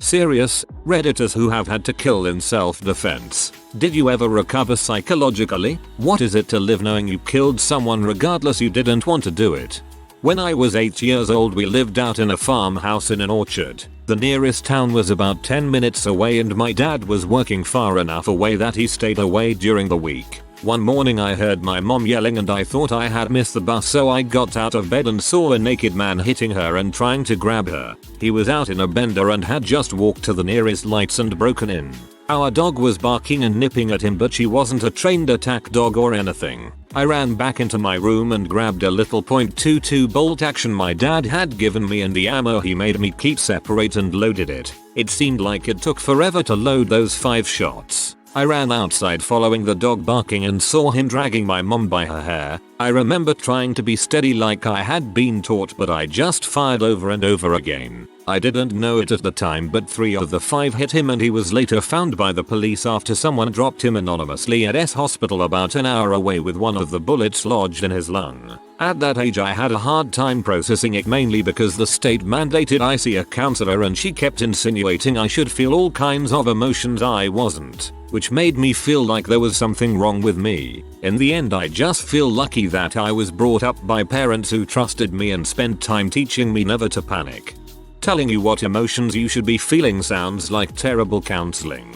Serious, Redditors who have had to kill in self-defense. Did you ever recover psychologically? What is it to live knowing you killed someone regardless you didn't want to do it? When I was 8 years old we lived out in a farmhouse in an orchard. The nearest town was about 10 minutes away and my dad was working far enough away that he stayed away during the week. One morning I heard my mom yelling and I thought I had missed the bus, so I got out of bed and saw a naked man hitting her and trying to grab her. He was out in a bender and had just walked to the nearest lights and broken in. Our dog was barking and nipping at him, but she wasn't a trained attack dog or anything. I ran back into my room and grabbed a little .22 bolt action my dad had given me and the ammo he made me keep separate and loaded it. It seemed like it took forever to load those 5 shots. I ran outside following the dog barking and saw him dragging my mom by her hair. I remember trying to be steady like I had been taught, but I just fired over and over again. I didn't know it at the time, but 3 of the 5 hit him and he was later found by the police after someone dropped him anonymously at S hospital about an hour away with one of the bullets lodged in his lung. At that age I had a hard time processing it, mainly because the state mandated I see a counselor and she kept insinuating I should feel all kinds of emotions I wasn't, which made me feel like there was something wrong with me. In the end I just feel lucky that I was brought up by parents who trusted me and spent time teaching me never to panic. Telling you what emotions you should be feeling sounds like terrible counseling.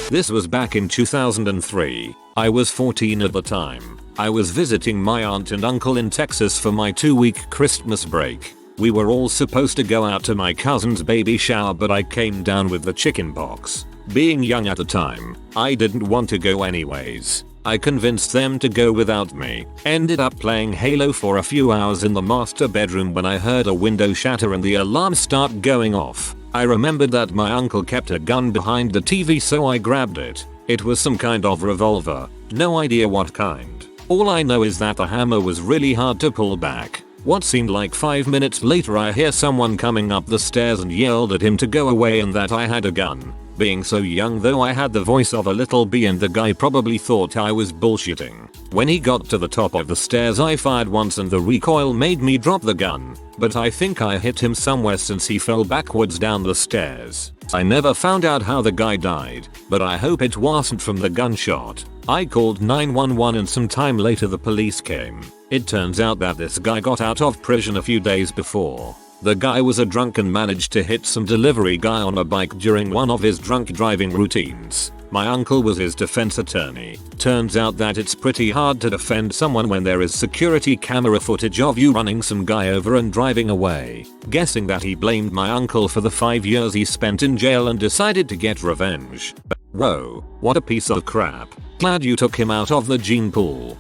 This was back in 2003. I was 14 at the time. I was visiting my aunt and uncle in Texas for my 2-week Christmas break. We were all supposed to go out to my cousin's baby shower, but I came down with the chicken pox. Being young at the time, I didn't want to go anyways. I convinced them to go without me. Ended up playing Halo for a few hours in the master bedroom when I heard a window shatter and the alarm start going off. I remembered that my uncle kept a gun behind the TV, so I grabbed it. It was some kind of revolver. No idea what kind. All I know is that the hammer was really hard to pull back. What seemed like 5 minutes later I hear someone coming up the stairs and yelled at him to go away and that I had a gun. Being so young though, I had the voice of a little bee and the guy probably thought I was bullshitting. When he got to the top of the stairs I fired once and the recoil made me drop the gun, but I think I hit him somewhere since he fell backwards down the stairs. I never found out how the guy died, but I hope it wasn't from the gunshot. I called 911 and some time later the police came. It turns out that this guy got out of prison a few days before. The guy was a drunk and managed to hit some delivery guy on a bike during one of his drunk driving routines. My uncle was his defense attorney. Turns out that it's pretty hard to defend someone when there is security camera footage of you running some guy over and driving away. Guessing that he blamed my uncle for the 5 years he spent in jail and decided to get revenge. Whoa, what a piece of crap. Glad you took him out of the gene pool.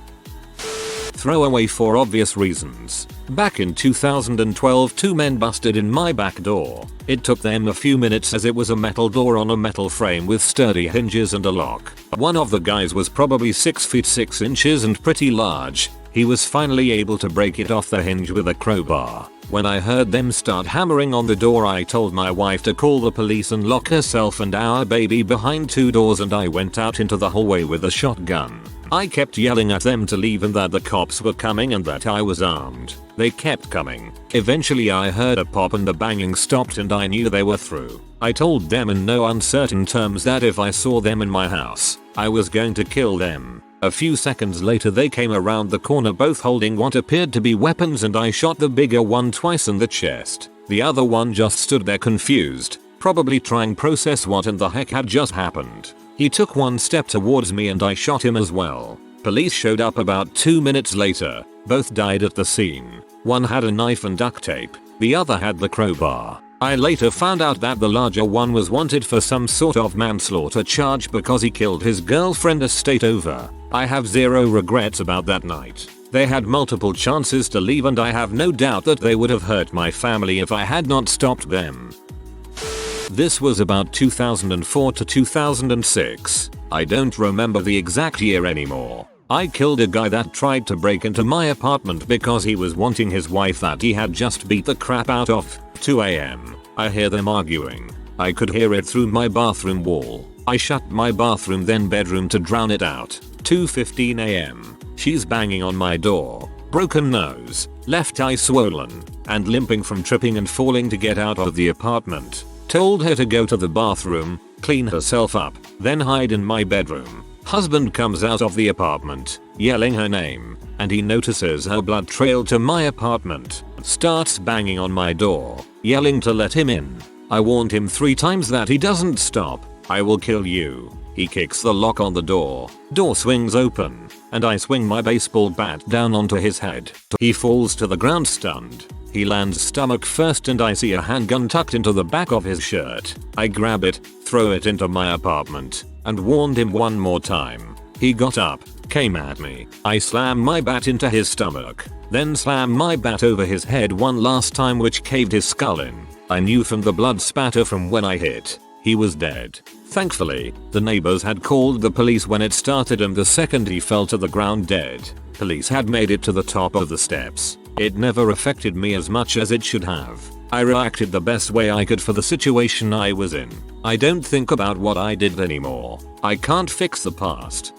Throwaway for obvious reasons. Back in 2012 2 men busted in my back door. It took them a few minutes as it was a metal door on a metal frame with sturdy hinges and a lock. One of the guys was probably 6 feet 6 inches and pretty large. He was finally able to break it off the hinge with a crowbar. When I heard them start hammering on the door I told my wife to call the police and lock herself and our baby behind 2 doors, and I went out into the hallway with a shotgun. I kept yelling at them to leave and that the cops were coming and that I was armed. They kept coming. Eventually I heard a pop and the banging stopped and I knew they were through. I told them in no uncertain terms that if I saw them in my house, I was going to kill them. A few seconds later they came around the corner both holding what appeared to be weapons, and I shot the bigger one twice in the chest. The other one just stood there confused, probably trying to process what in the heck had just happened. He took 1 step towards me and I shot him as well. Police showed up about 2 minutes later. Both died at the scene. One had a knife and duct tape, the other had the crowbar. I later found out that the larger one was wanted for some sort of manslaughter charge because he killed his girlfriend a state over. I have zero regrets about that night. They had multiple chances to leave and I have no doubt that they would have hurt my family if I had not stopped them. This was about 2004 to 2006. I don't remember the exact year anymore. I killed a guy that tried to break into my apartment because he was wanting his wife that he had just beat the crap out of. 2 AM. I hear them arguing. I could hear it through my bathroom wall. I shut my bathroom then bedroom to drown it out. 2:15 AM. She's banging on my door. Broken nose, left eye swollen, and limping from tripping and falling to get out of the apartment. Told her to go to the bathroom, clean herself up, then hide in my bedroom. Husband comes out of the apartment, yelling her name, and he notices her blood trail to my apartment. Starts banging on my door, yelling to let him in. I warned him 3 times that he doesn't stop. I will kill you. He kicks the lock on the door. Door swings open, and I swing my baseball bat down onto his head. He falls to the ground stunned. He lands stomach first and I see a handgun tucked into the back of his shirt. I grab it, throw it into my apartment, and warned him one more time. He got up, came at me. I slammed my bat into his stomach, then slammed my bat over his head one last time, which caved his skull in. I knew from the blood spatter from when I hit, he was dead. Thankfully, the neighbors had called the police when it started, and the second he fell to the ground dead, police had made it to the top of the steps. It never affected me as much as it should have. I reacted the best way I could for the situation I was in. I don't think about what I did anymore. I can't fix the past.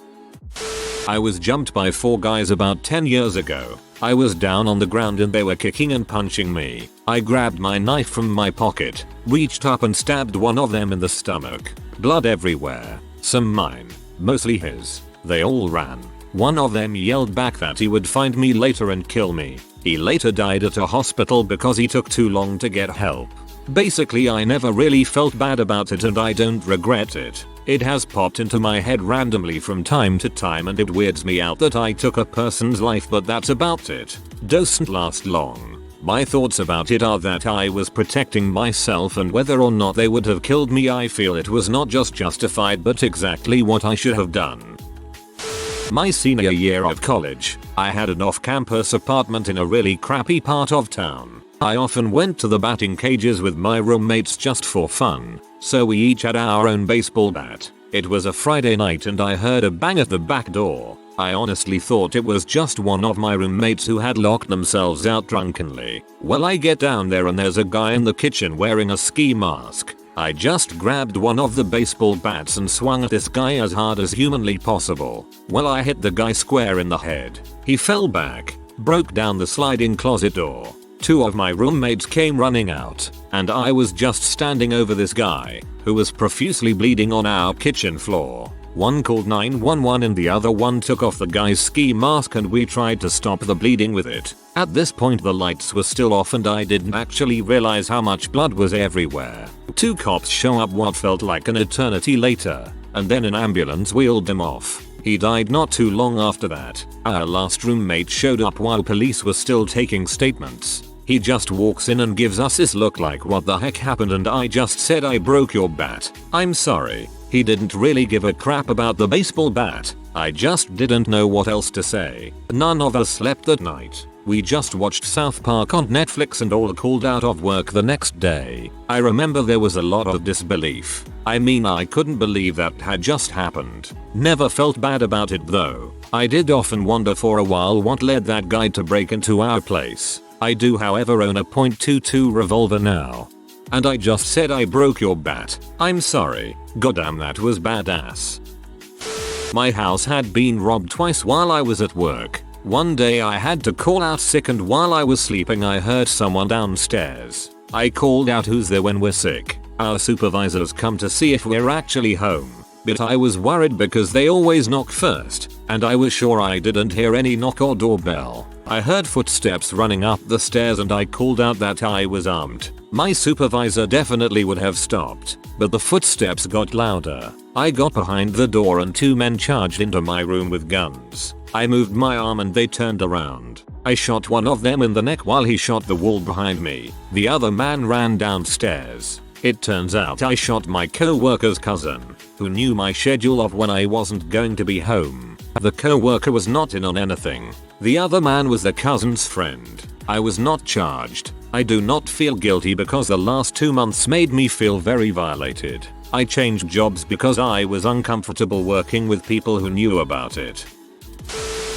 I was jumped by 4 guys about 10 years ago. I was down on the ground and they were kicking and punching me. I grabbed my knife from my pocket, reached up and stabbed one of them in the stomach. Blood everywhere. Some mine, mostly his. They all ran. One of them yelled back that he would find me later and kill me. He later died at a hospital because he took too long to get help. Basically, I never really felt bad about it and I don't regret it. It has popped into my head randomly from time to time and it weirds me out that I took a person's life, but that's about it. Doesn't last long. My thoughts about it are that I was protecting myself, and whether or not they would have killed me, I feel it was not just justified but exactly what I should have done. My senior year of college, I had an off-campus apartment in a really crappy part of town. I often went to the batting cages with my roommates just for fun, so we each had our own baseball bat. It was a Friday night and I heard a bang at the back door. I honestly thought it was just one of my roommates who had locked themselves out drunkenly. Well, I get down there and there's a guy in the kitchen wearing a ski mask. I just grabbed one of the baseball bats and swung at this guy as hard as humanly possible. Well, I hit the guy square in the head. He fell back, broke down the sliding closet door. 2 of my roommates came running out, and I was just standing over this guy, who was profusely bleeding on our kitchen floor. One called 911 and the other one took off the guy's ski mask and we tried to stop the bleeding with it. At this point the lights were still off and I didn't actually realize how much blood was everywhere. 2 cops show up what felt like an eternity later, and then an ambulance wheeled them off. He died not too long after that. Our last roommate showed up while police were still taking statements. He just walks in and gives us this look like what the heck happened, and I just said, I broke your bat. I'm sorry. He didn't really give a crap about the baseball bat. I just didn't know what else to say. None of us slept that night. We just watched South Park on Netflix and all called out of work the next day. I remember there was a lot of disbelief. I mean, I couldn't believe that had just happened. Never felt bad about it though. I did often wonder for a while what led that guy to break into our place. I do however own a .22 revolver now. And I just said, I broke your bat. I'm sorry. Goddamn, that was badass. My house had been robbed twice while I was at work. One day I had to call out sick and while I was sleeping I heard someone downstairs. I called out, who's there when we're sick? Our supervisors come to see if we're actually home. But I was worried because they always knock first, and I was sure I didn't hear any knock or doorbell. I heard footsteps running up the stairs and I called out that I was armed. My supervisor definitely would have stopped, but the footsteps got louder. I got behind the door and 2 men charged into my room with guns. I moved my arm and they turned around. I shot one of them in the neck while he shot the wall behind me. The other man ran downstairs. It turns out I shot my co-worker's cousin, who knew my schedule of when I wasn't going to be home. The co-worker was not in on anything. The other man was the cousin's friend. I was not charged. I do not feel guilty because the last 2 months made me feel very violated. I changed jobs because I was uncomfortable working with people who knew about it.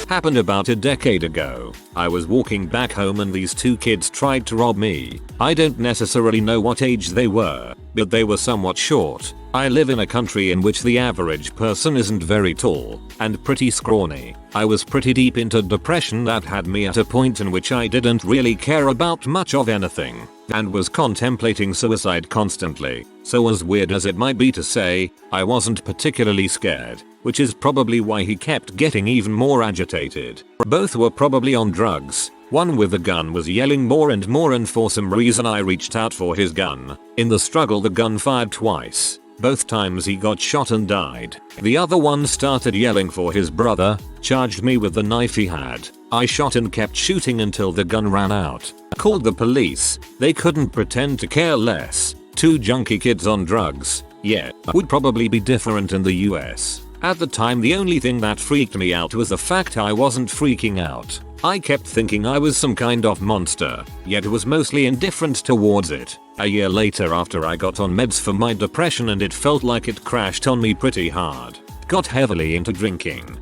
Happened about a decade ago. I was walking back home and these two kids tried to rob me. I don't necessarily know what age they were, but they were somewhat short. I live in a country in which the average person isn't very tall and pretty scrawny. I was pretty deep into depression that had me at a point in which I didn't really care about much of anything and was contemplating suicide constantly. So as weird as it might be to say, I wasn't particularly scared, which is probably why he kept getting even more agitated. Both were probably on drugs. One with a gun was yelling more and more, and for some reason I reached out for his gun. In the struggle the gun fired twice. Both times he got shot and died. The other one started yelling for his brother, charged me with the knife he had. I shot and kept shooting until the gun ran out. Called the police. They couldn't pretend to care less. Two junkie kids on drugs. Yeah, would probably be different in the US. At the time the only thing that freaked me out was the fact I wasn't freaking out. I kept thinking I was some kind of monster, yet was mostly indifferent towards it. A year later, after I got on meds for my depression and it felt like it crashed on me pretty hard, got heavily into drinking.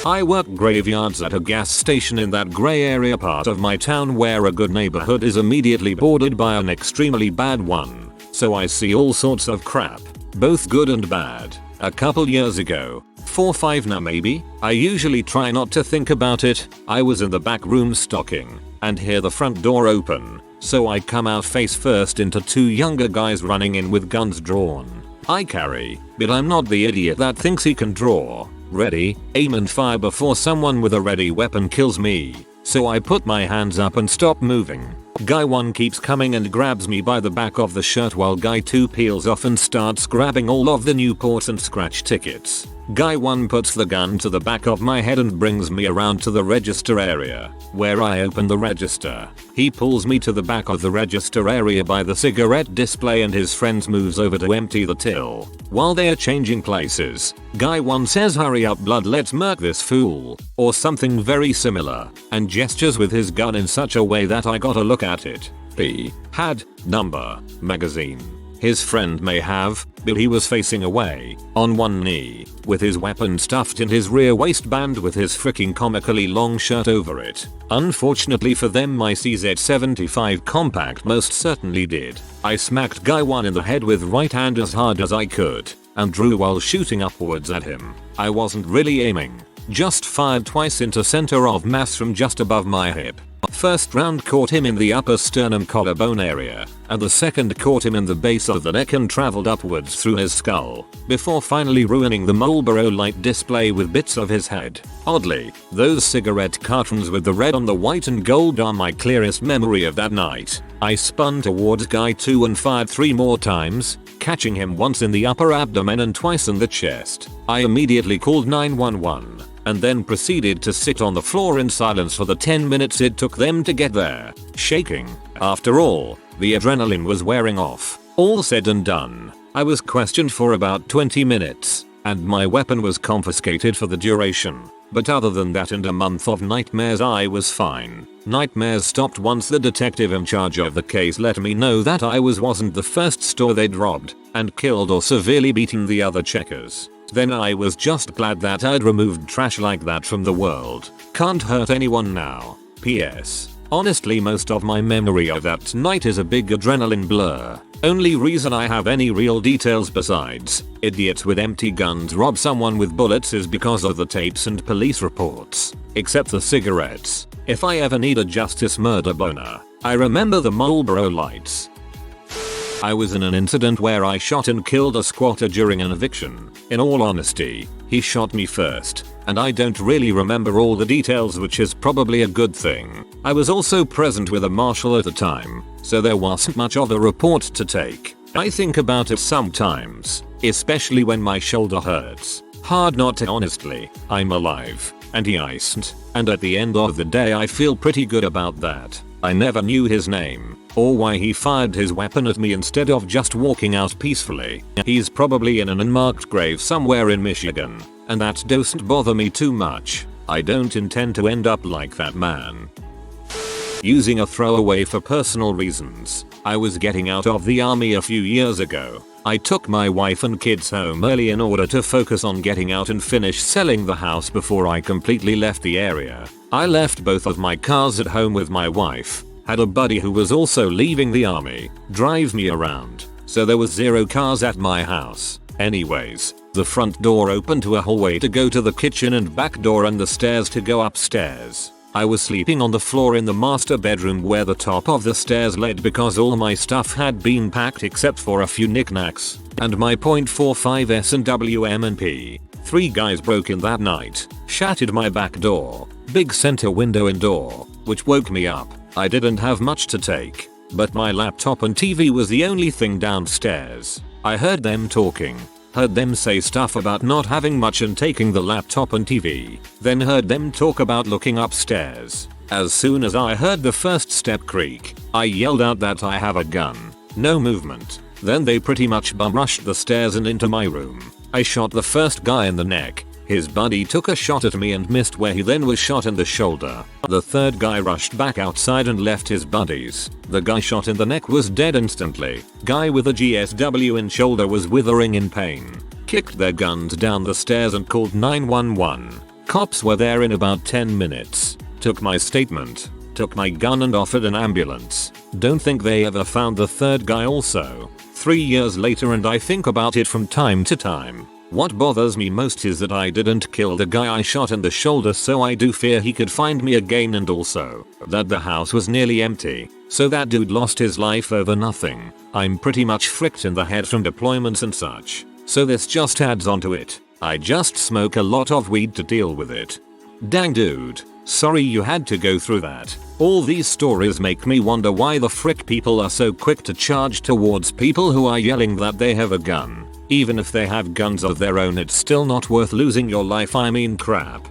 I work graveyards at a gas station in that grey area part of my town where a good neighborhood is immediately bordered by an extremely bad one. So I see all sorts of crap, both good and bad. A couple years ago, 4-5 now maybe, I usually try not to think about it. I was in the back room stocking and hear the front door open. So I come out face first into two younger guys running in with guns drawn. I carry, but I'm not the idiot that thinks he can draw, ready, aim and fire before someone with a ready weapon kills me. So I put my hands up and stop moving. Guy 1 keeps coming and grabs me by the back of the shirt while Guy 2 peels off and starts grabbing all of the Newport and scratch tickets. Guy 1 puts the gun to the back of my head and brings me around to the register area, where I open the register. He pulls me to the back of the register area by the cigarette display and his friends moves over to empty the till. While they are changing places, Guy 1 says hurry up blood, let's murk this fool, or something very similar, and gestures with his gun in such a way that I got a look at it. He had number magazine. His friend may have, but he was facing away, on one knee, with his weapon stuffed in his rear waistband with his freaking comically long shirt over it. Unfortunately for them my CZ75 compact most certainly did. I smacked Guy 1 in the head with right hand as hard as I could, and drew while shooting upwards at him. I wasn't really aiming, just fired twice into center of mass from just above my hip. First round caught him in the upper sternum collarbone area, and the second caught him in the base of the neck and traveled upwards through his skull, before finally ruining the Marlboro light display with bits of his head. Oddly, those cigarette cartons with the red on the white and gold are my clearest memory of that night. I spun towards Guy 2 and fired 3 more times, catching him once in the upper abdomen and twice in the chest. I immediately called 911. And then proceeded to sit on the floor in silence for the 10 minutes it took them to get there, shaking. After all, the adrenaline was wearing off. All said and done, I was questioned for about 20 minutes, and my weapon was confiscated for the duration. But other than that and a month of nightmares I was fine. Nightmares stopped once the detective in charge of the case let me know that I wasn't the first store they'd robbed and killed or severely beaten the other checkers. Then I was just glad that I'd removed trash like that from the world. Can't hurt anyone now. P.S. Honestly most of my memory of that night is a big adrenaline blur. Only reason I have any real details besides idiots with empty guns rob someone with bullets is because of the tapes and police reports. Except the cigarettes. If I ever need a justice murder boner, I remember the Marlboro lights. I was in an incident where I shot and killed a squatter during an eviction. In all honesty, he shot me first, and I don't really remember all the details, which is probably a good thing. I was also present with a marshal at the time, so there wasn't much of a report to take. I think about it sometimes, especially when my shoulder hurts. Hard not to honestly. I'm alive, and he isn't, and at the end of the day I feel pretty good about that. I never knew his name, or why he fired his weapon at me instead of just walking out peacefully. He's probably in an unmarked grave somewhere in Michigan, and that doesn't bother me too much. I don't intend to end up like that man. Using a throwaway for personal reasons. I was getting out of the army a few years ago, I took my wife and kids home early in order to focus on getting out and finish selling the house before I completely left the area. I left both of my cars at home with my wife, had a buddy who was also leaving the army drive me around, so there was 0 cars at my house. Anyways, the front door opened to a hallway to go to the kitchen and back door and the stairs to go upstairs. I was sleeping on the floor in the master bedroom where the top of the stairs led because all my stuff had been packed except for a few knickknacks and my .45 S&W M&P. 3 guys broke in that night, shattered my back door, big center window and door, which woke me up. I didn't have much to take, but my laptop and TV was the only thing downstairs. I heard them talking. Heard them say stuff about not having much and taking the laptop and TV. Then heard them talk about looking upstairs. As soon as I heard the first step creak, I yelled out that I have a gun. No movement. Then they pretty much bum rushed the stairs and into my room. I shot the first guy in the neck. His buddy took a shot at me and missed where he then was shot in the shoulder. The third guy rushed back outside and left his buddies. The guy shot in the neck was dead instantly. Guy with a GSW in shoulder was withering in pain. Kicked their guns down the stairs and called 911. Cops were there in about 10 minutes. Took my statement. Took my gun and offered an ambulance. Don't think they ever found the third guy also. 3 years later and I think about it from time to time. What bothers me most is that I didn't kill the guy I shot in the shoulder, so I do fear he could find me again, and also that the house was nearly empty, so that dude lost his life over nothing. I'm pretty much fricked in the head from deployments and such, so this just adds onto it. I just smoke a lot of weed to deal with it. Dang dude, sorry you had to go through that. All these stories make me wonder why the frick people are so quick to charge towards people who are yelling that they have a gun. Even if they have guns of their own, it's still not worth losing your life, I mean crap.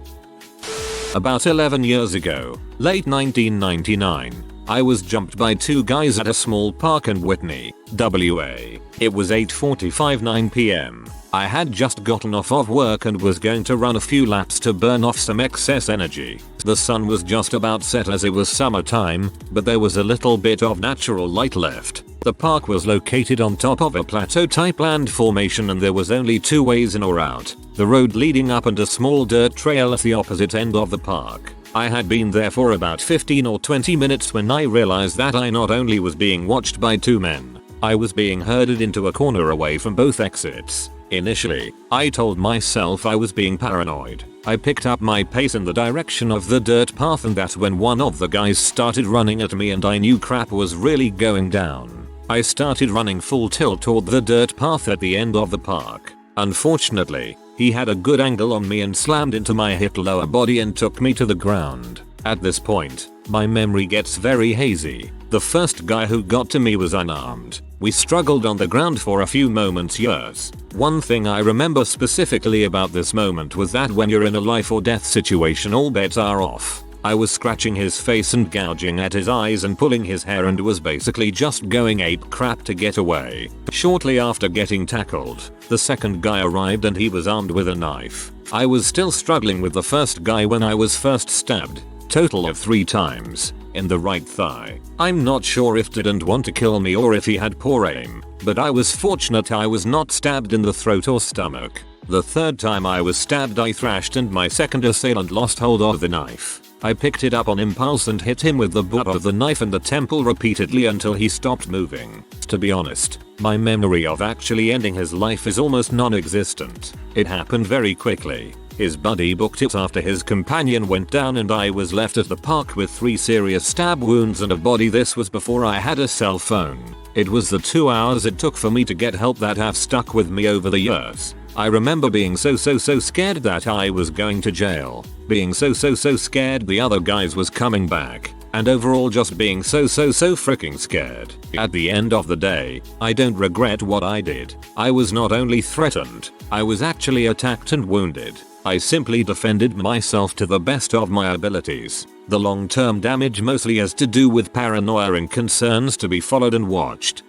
About 11 years ago, late 1999, I was jumped by 2 guys at a small park in Whitney, WA. It was 8:45 9 PM. I had just gotten off of work and was going to run a few laps to burn off some excess energy. The sun was just about set as it was summertime, but there was a little bit of natural light left. The park was located on top of a plateau type land formation and there was only 2 ways in or out, the road leading up and a small dirt trail at the opposite end of the park. I had been there for about 15 or 20 minutes when I realized that I not only was being watched by 2 men, I was being herded into a corner away from both exits. Initially, I told myself I was being paranoid. I picked up my pace in the direction of the dirt path, and that's when one of the guys started running at me and I knew crap was really going down. I started running full tilt toward the dirt path at the end of the park. Unfortunately, he had a good angle on me and slammed into my hip lower body and took me to the ground. At this point, my memory gets very hazy. The first guy who got to me was unarmed. We struggled on the ground for a few moments. Yes. One thing I remember specifically about this moment was that when you're in a life or death situation, all bets are off. I was scratching his face and gouging at his eyes and pulling his hair and was basically just going ape crap to get away. Shortly after getting tackled, the second guy arrived and he was armed with a knife. I was still struggling with the first guy when I was first stabbed, total of 3 times, in the right thigh. I'm not sure if he didn't want to kill me or if he had poor aim, but I was fortunate I was not stabbed in the throat or stomach. The third time I was stabbed, I thrashed and my second assailant lost hold of the knife. I picked it up on impulse and hit him with the butt of the knife in the temple repeatedly until he stopped moving. To be honest, my memory of actually ending his life is almost non-existent. It happened very quickly. His buddy booked it after his companion went down and I was left at the park with 3 serious stab wounds and a body. This was before I had a cell phone. It was the 2 hours it took for me to get help that have stuck with me over the years. I remember being so scared that I was going to jail, being so scared the other guys was coming back, and overall just being so freaking scared. At the end of the day, I don't regret what I did. I was not only threatened, I was actually attacked and wounded. I simply defended myself to the best of my abilities. The long-term damage mostly has to do with paranoia and concerns to be followed and watched.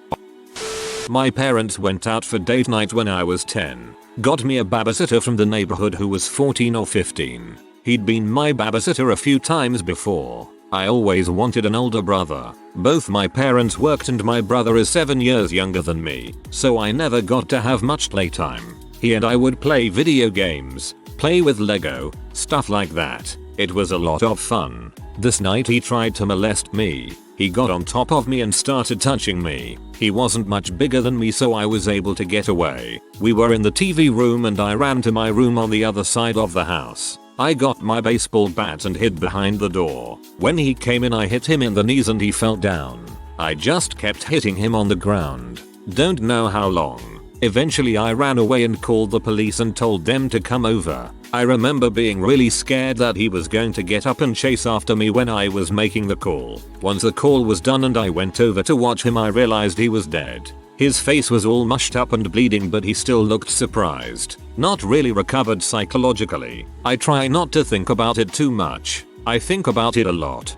My parents went out for date night when I was 10. Got me a babysitter from the neighborhood who was 14 or 15. He'd been my babysitter a few times before. I always wanted an older brother. Both my parents worked and my brother is 7 years younger than me, so I never got to have much playtime. He and I would play video games, play with Lego, stuff like that. It was a lot of fun. This night he tried to molest me. He got on top of me and started touching me. He wasn't much bigger than me, so I was able to get away. We were in the TV room and I ran to my room on the other side of the house. I got my baseball bat and hid behind the door. When he came in, I hit him in the knees and he fell down. I just kept hitting him on the ground. Don't know how long. Eventually I ran away and called the police and told them to come over. I remember being really scared that he was going to get up and chase after me when I was making the call. Once the call was done and I went over to watch him, I realized he was dead. His face was all mushed up and bleeding, but he still looked surprised. Not really recovered psychologically. I try not to think about it too much. I think about it a lot.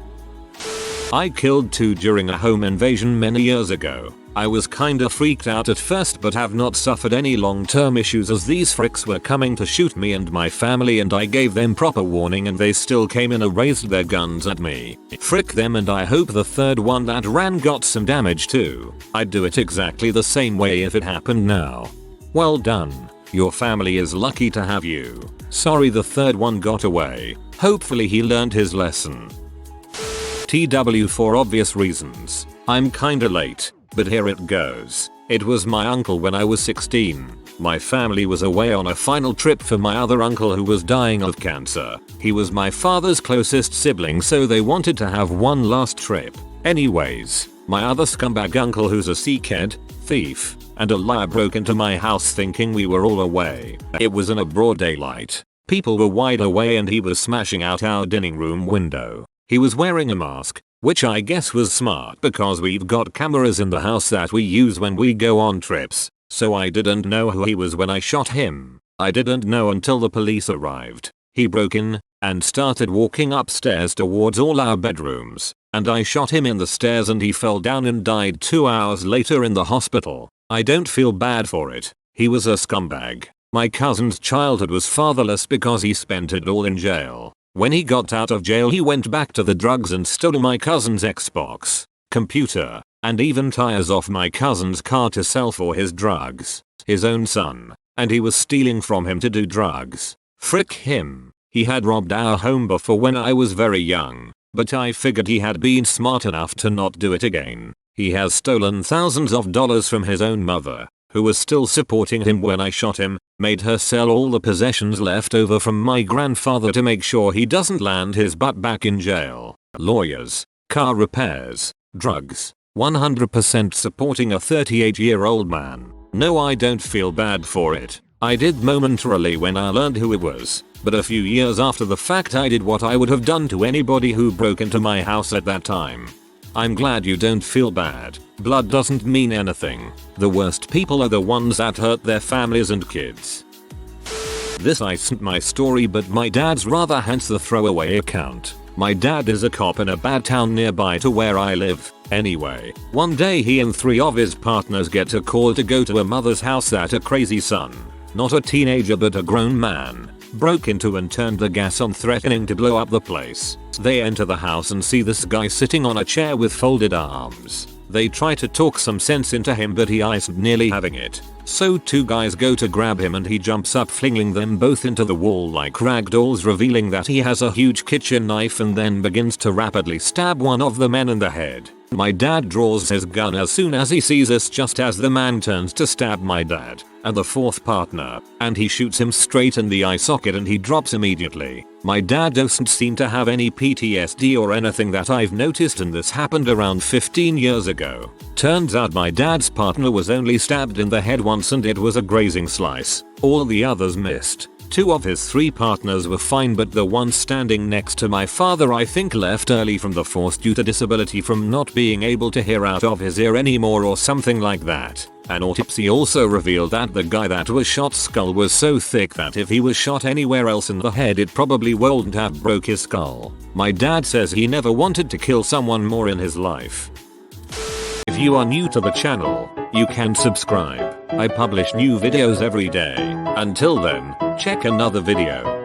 I killed 2 during a home invasion many years ago. I was kinda freaked out at first, but have not suffered any long-term issues as these fricks were coming to shoot me and my family, and I gave them proper warning and they still came in and raised their guns at me. Frick them, and I hope the third one that ran got some damage too. I'd do it exactly the same way if it happened now. Well done. Your family is lucky to have you. Sorry the third one got away. Hopefully he learned his lesson. TW for obvious reasons. I'm kinda late, but here it goes. It was my uncle when I was 16. My family was away on a final trip for my other uncle who was dying of cancer. He was my father's closest sibling, so they wanted to have one last trip. Anyways, my other scumbag uncle, who's a sickhead, thief, and a liar, broke into my house thinking we were all away. It was in a broad daylight. People were wide awake and he was smashing out our dining room window. He was wearing a mask, which I guess was smart because we've got cameras in the house that we use when we go on trips, so I didn't know who he was when I shot him. I didn't know until the police arrived. He broke in and started walking upstairs towards all our bedrooms, and I shot him in the stairs and he fell down and died 2 hours later in the hospital. I don't feel bad for it. He was a scumbag. My cousin's childhood was fatherless because he spent it all in jail. When he got out of jail, he went back to the drugs and stole my cousin's Xbox, computer, and even tires off my cousin's car to sell for his drugs. His own son. And he was stealing from him to do drugs. Frick him. He had robbed our home before when I was very young, but I figured he had been smart enough to not do it again. He has stolen thousands of dollars from his own mother, who was still supporting him when I shot him, made her sell all the possessions left over from my grandfather to make sure he doesn't land his butt back in jail. Lawyers, car repairs, drugs, 100% supporting a 38-year-old man. No, I don't feel bad for it. I did momentarily when I learned who it was, but a few years after the fact I did what I would have done to anybody who broke into my house at that time. I'm glad you don't feel bad. Blood doesn't mean anything. The worst people are the ones that hurt their families and kids. This isn't my story, but my dad's rather, hence the throwaway account. My dad is a cop in a bad town nearby to where I live. Anyway, one day he and 3 of his partners get a call to go to a mother's house that a crazy son, not a teenager but a grown man, broke into and turned the gas on, threatening to blow up the place. They enter the house and see this guy sitting on a chair with folded arms. They try to talk some sense into him, but he isn't nearly having it. So 2 guys go to grab him and he jumps up, flinging them both into the wall like ragdolls, revealing that he has a huge kitchen knife, and then begins to rapidly stab one of the men in the head. My dad draws his gun as soon as he sees us, just as the man turns to stab my dad and the 4th partner, and he shoots him straight in the eye socket and he drops immediately. My dad doesn't seem to have any PTSD or anything that I've noticed, and this happened around 15 years ago. Turns out my dad's partner was only stabbed in the head once and it was a grazing slice. All the others missed. 2 of his 3 partners were fine, but the one standing next to my father I think left early from the force due to disability from not being able to hear out of his ear anymore or something like that. An autopsy also revealed that the guy that was shot's skull was so thick that if he was shot anywhere else in the head it probably wouldn't have broke his skull. My dad says he never wanted to kill someone more in his life. If you are new to the channel, you can subscribe. I publish new videos every day. Until then, check another video.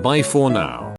Bye for now.